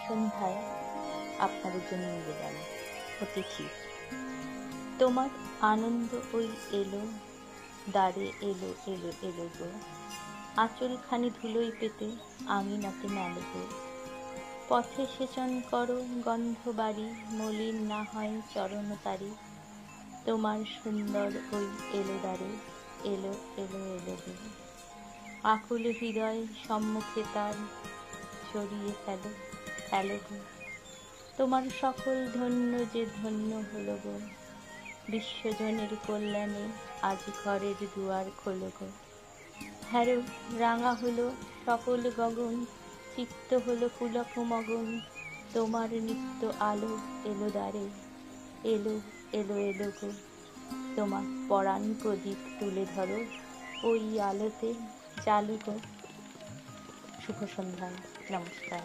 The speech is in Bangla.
সন্ধ্যায় আপনাদের জন্য নিবেদন। অতিথি, তোমার আনন্দ ওই এলো, দ্বারে এলো এলো এলো গো, আঁচলখানি ধুলোই পেতে আঙিনাতে মেলো গো। পথে সেচন করো গন্ধ বাড়ি, মলিন না হয় চরণ তারি, তোমার সুন্দর ওই এলো দ্বারে এলো এলো এলো গো। আকুল হৃদয় সম্মুখে তার ছড়িয়ে ফেলো ফেলো গো, তোমার সকল ধন্য যে ধন্য হলো গো। বিশ্বজনের কল্যাণে আজ ঘরের দুয়ার খোলো গো। হ্যারো রাঙা হলো সকল গগন, চিত্ত হলো পুলক মগন, তোমার নিত্য আলো এলো দ্বারে এলো এলো এলো গো। তোমার পরাণ প্রদীপ তুলে ধরো ওই আলোতে চালু গো। শুভ সন্ধ্যা, নমস্কার।